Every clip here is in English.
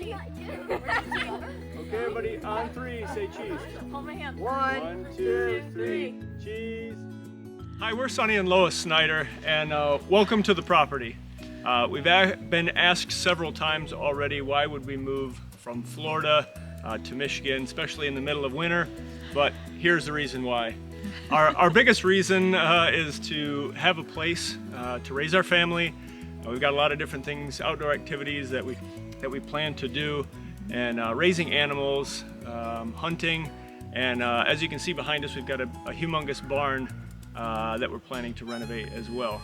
cheese. Okay, everybody, on three, say cheese. Hold my hand. One, two, three, cheese. Hi, we're Sonny and Lois Snyder, and welcome to the property. We've been asked several times already, why would we move from Florida to Michigan, especially in the middle of winter, but here's the reason why. Our biggest reason is to have a place to raise our family. We've got a lot of different things, outdoor activities that we plan to do, and raising animals, hunting, and as you can see behind us, we've got a humongous barn that we're planning to renovate as well.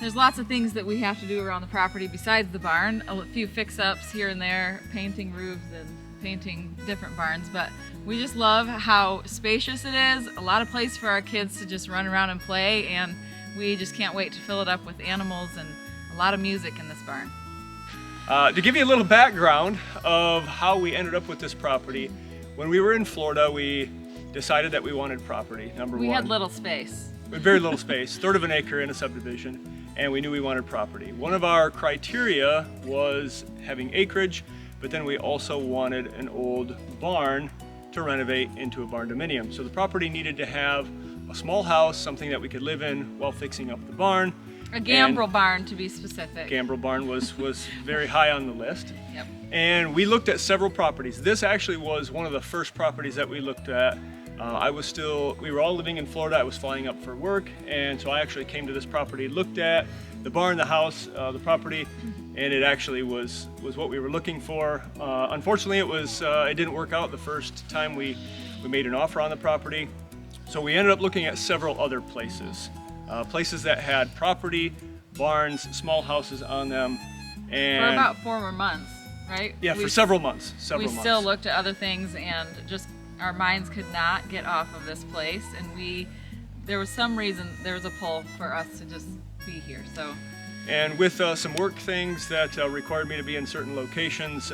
There's lots of things that we have to do around the property besides the barn, a few fix-ups here and there, painting roofs and painting different barns, but we just love how spacious it is, a lot of place for our kids to just run around and play, and we just can't wait to fill it up with animals and a lot of music in this barn. To give you a little background of how we ended up with this property, when we were in Florida, we decided that we wanted property, number one. We had little space. We had very little space, third of an acre in a subdivision, and we knew we wanted property. One of our criteria was having acreage, but then we also wanted an old barn to renovate into a barn dominium. So the property needed to have a small house, something that we could live in while fixing up the barn. A Gambrel barn, to be specific. Gambrel barn was very high on the list. Yep. And we looked at several properties. This actually was one of the first properties that we looked at. We were all living in Florida. I was flying up for work, and so I actually came to this property, looked at the barn, the house, the property, and it actually was what we were looking for. Unfortunately, it didn't work out the first time we made an offer on the property. So we ended up looking at several other places. Places that had property, barns, small houses on them. And for about 4 more months, right? Yeah, for several months. We still looked at other things, and just our minds could not get off of this place, and there was some reason, there was a pull for us to just be here. So. And with some work things that required me to be in certain locations,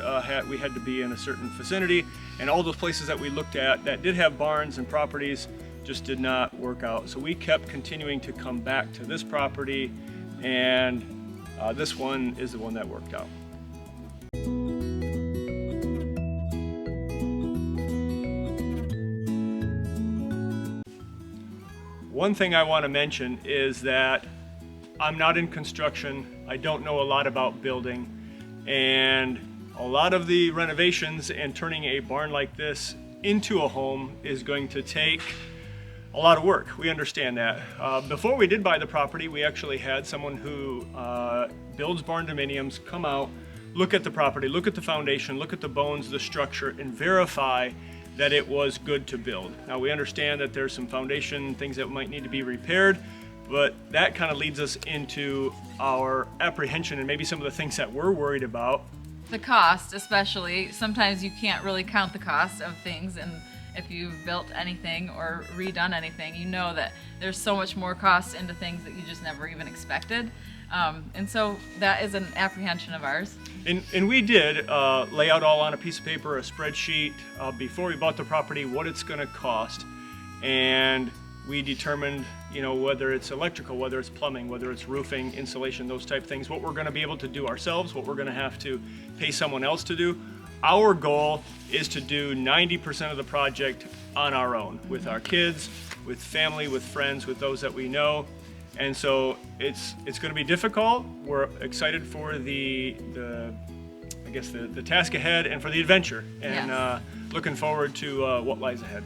we had to be in a certain vicinity, and all those places that we looked at that did have barns and properties just did not work out. So we kept continuing to come back to this property, and this one is the one that worked out. One thing I want to mention is that I'm not in construction. I don't know a lot about building, and a lot of the renovations and turning a barn like this into a home is going to take a lot of work. We understand that. Before we did buy the property, we actually had someone who builds barn dominiums come out, look at the property, look at the foundation, look at the bones, the structure, and verify that it was good to build. Now we understand that there's some foundation things that might need to be repaired, but that kind of leads us into our apprehension and maybe some of the things that we're worried about. The cost, especially. Sometimes you can't really count the cost of things, and if you've built anything or redone anything, you know that there's so much more cost into things that you just never even expected. And so that is an apprehension of ours. And we did lay out all on a piece of paper, a spreadsheet, before we bought the property, what it's gonna cost. And we determined, whether it's electrical, whether it's plumbing, whether it's roofing, insulation, those type things, what we're gonna be able to do ourselves, what we're gonna have to pay someone else to do. Our goal is to do 90% of the project on our own, with our kids, with family, with friends, with those that we know. And so it's going to be difficult. We're excited for the task ahead and for the adventure, and yes. Looking forward to what lies ahead.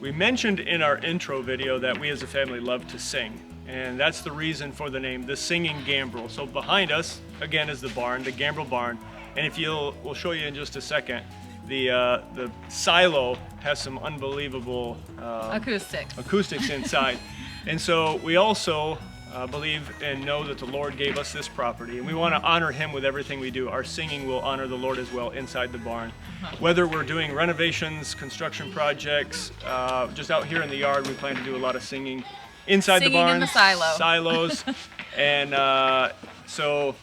We mentioned in our intro video that we as a family love to sing, and that's the reason for the name, the Singing Gambrel. So behind us, again, is the barn, the Gambrel barn, and we'll show you in just a second, the silo has some unbelievable acoustics inside. And so we also believe and know that the Lord gave us this property, and we want to honor Him with everything we do. Our singing will honor the Lord as well inside the barn. Whether we're doing renovations, construction projects, just out here in the yard, we plan to do a lot of singing inside the barn, in the silos, and so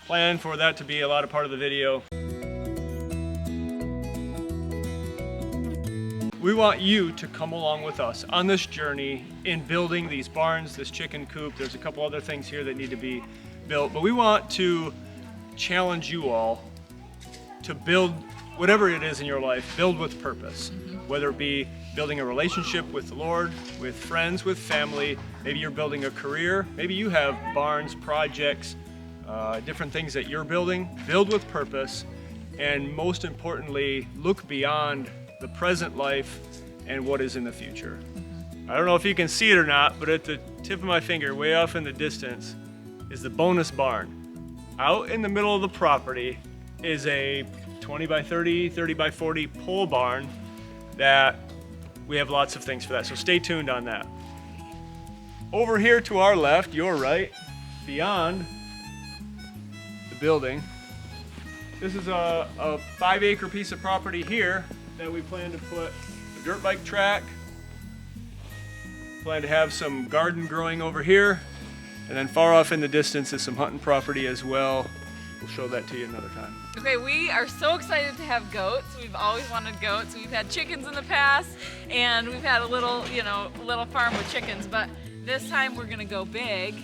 plan for that to be a lot of part of the video. we want you to come along with us on this journey in building these barns, this chicken coop. There's a couple other things here that need to be built, but we want to challenge you all to build whatever it is in your life, build with purpose. Whether it be building a relationship with the Lord, with friends, with family, maybe you're building a career, maybe you have barns, projects, different things that you're building. Build with purpose, and most importantly, look beyond the present life and what is in the future. I don't know if you can see it or not, but at the tip of my finger, way off in the distance, is the bonus barn. Out in the middle of the property is a 20 by 30, 30 by 40 pole barn that we have lots of things for that, so stay tuned on that. Over here to our left, your right, beyond the building, this is a 5-acre piece of property here that we plan to put a dirt bike track, plan to have some garden growing over here, and then far off in the distance is some hunting property as well. We'll show that to you another time. Okay, we are so excited to have goats. We've always wanted goats. We've had chickens in the past, and we've had a little, little farm with chickens, but this time we're gonna go big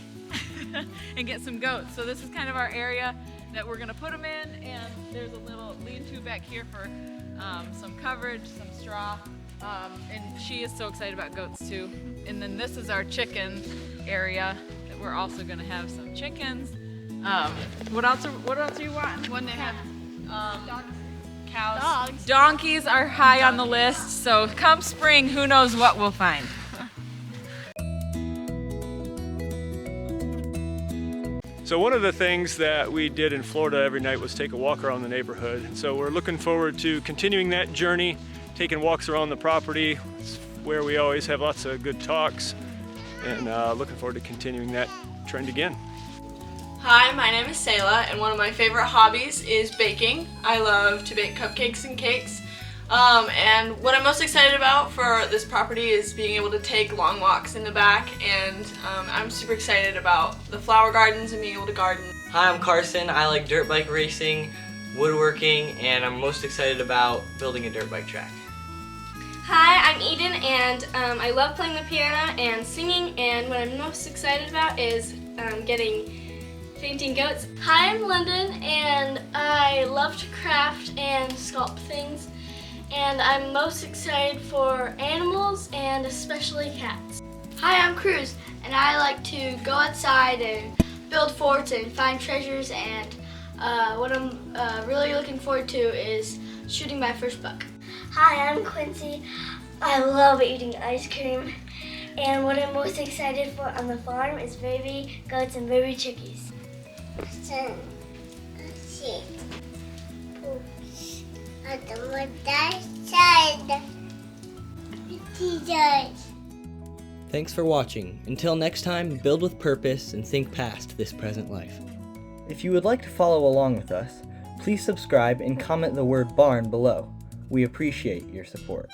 and get some goats. So this is kind of our area that we're gonna put them in, and there's a little lean-to back here for some coverage, some straw, and she is so excited about goats too. And then this is our chicken area that we're also gonna have some chickens. What else are you wanting? One that have cows. Dogs. Donkeys are high on the list, so come spring, who knows what we'll find. So one of the things that we did in Florida every night was take a walk around the neighborhood. So we're looking forward to continuing that journey, taking walks around the property. It's where we always have lots of good talks, and looking forward to continuing that trend again. Hi, my name is Sayla, and one of my favorite hobbies is baking. I love to bake cupcakes and cakes. And what I'm most excited about for this property is being able to take long walks in the back, and I'm super excited about the flower gardens and being able to garden. Hi, I'm Carson. I like dirt bike racing, woodworking, and I'm most excited about building a dirt bike track. Hi, I'm Eden, and I love playing the piano and singing, and what I'm most excited about is painting goats. Hi, I'm Lyndon, and I love to craft and sculpt things, and I'm most excited for animals and especially cats. Hi, I'm Cruz, and I like to go outside and build forts and find treasures, and what I'm really looking forward to is shooting my first buck. Hi, I'm Quincy. I love eating ice cream, and what I'm most excited for on the farm is baby goats and baby chickies. Thanks for watching. Until next time, build with purpose and think past this present life. If you would like to follow along with us, please subscribe and comment the word barn below. We appreciate your support.